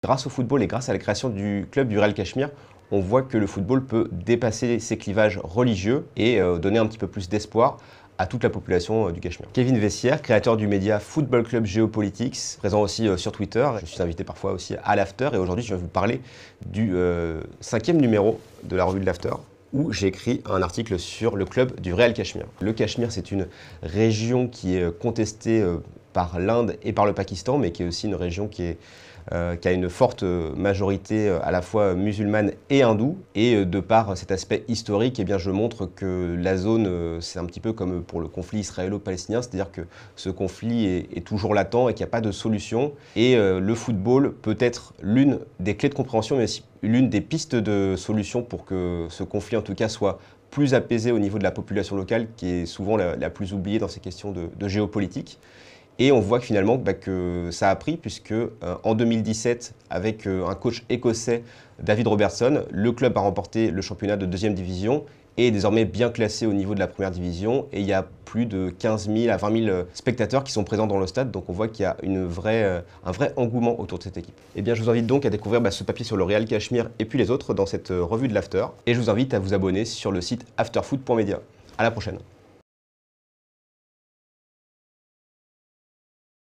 Grâce au football et grâce à la création du club du Real Cachemire, on voit que le football peut dépasser ses clivages religieux et donner un petit peu plus d'espoir à toute la population du Cachemire. Kevin Vessière, créateur du média Football Club Geopolitics, présent aussi sur Twitter. Je suis invité parfois aussi à l'After et aujourd'hui je vais vous parler du 5e numéro de la revue de l'After, où j'ai écrit un article sur le club du Real Cachemire. Le Cachemire, c'est une région qui est contestée par l'Inde et par le Pakistan, mais qui est aussi une région qui a une forte majorité à la fois musulmane et hindoue. Et de par cet aspect historique, eh bien, je montre que la zone, c'est un petit peu comme pour le conflit israélo-palestinien, c'est-à-dire que ce conflit est toujours latent et qu'il n'y a pas de solution. Et le football peut être l'une des clés de compréhension, mais aussi l'une des pistes de solution pour que ce conflit, en tout cas, soit plus apaisé au niveau de la population locale, qui est souvent la plus oubliée dans ces questions de géopolitique. Et on voit que finalement que ça a pris, puisque en 2017, avec un coach écossais, David Robertson, le club a remporté le championnat de 2e division et est désormais bien classé au niveau de la 1re division. Et il y a plus de 15 000 à 20 000 spectateurs qui sont présents dans le stade. Donc on voit qu'il y a un vrai engouement autour de cette équipe. Et bien je vous invite donc à découvrir ce papier sur le Real Cachemire et puis les autres dans cette revue de l'After. Et je vous invite à vous abonner sur le site afterfoot.media. À la prochaine.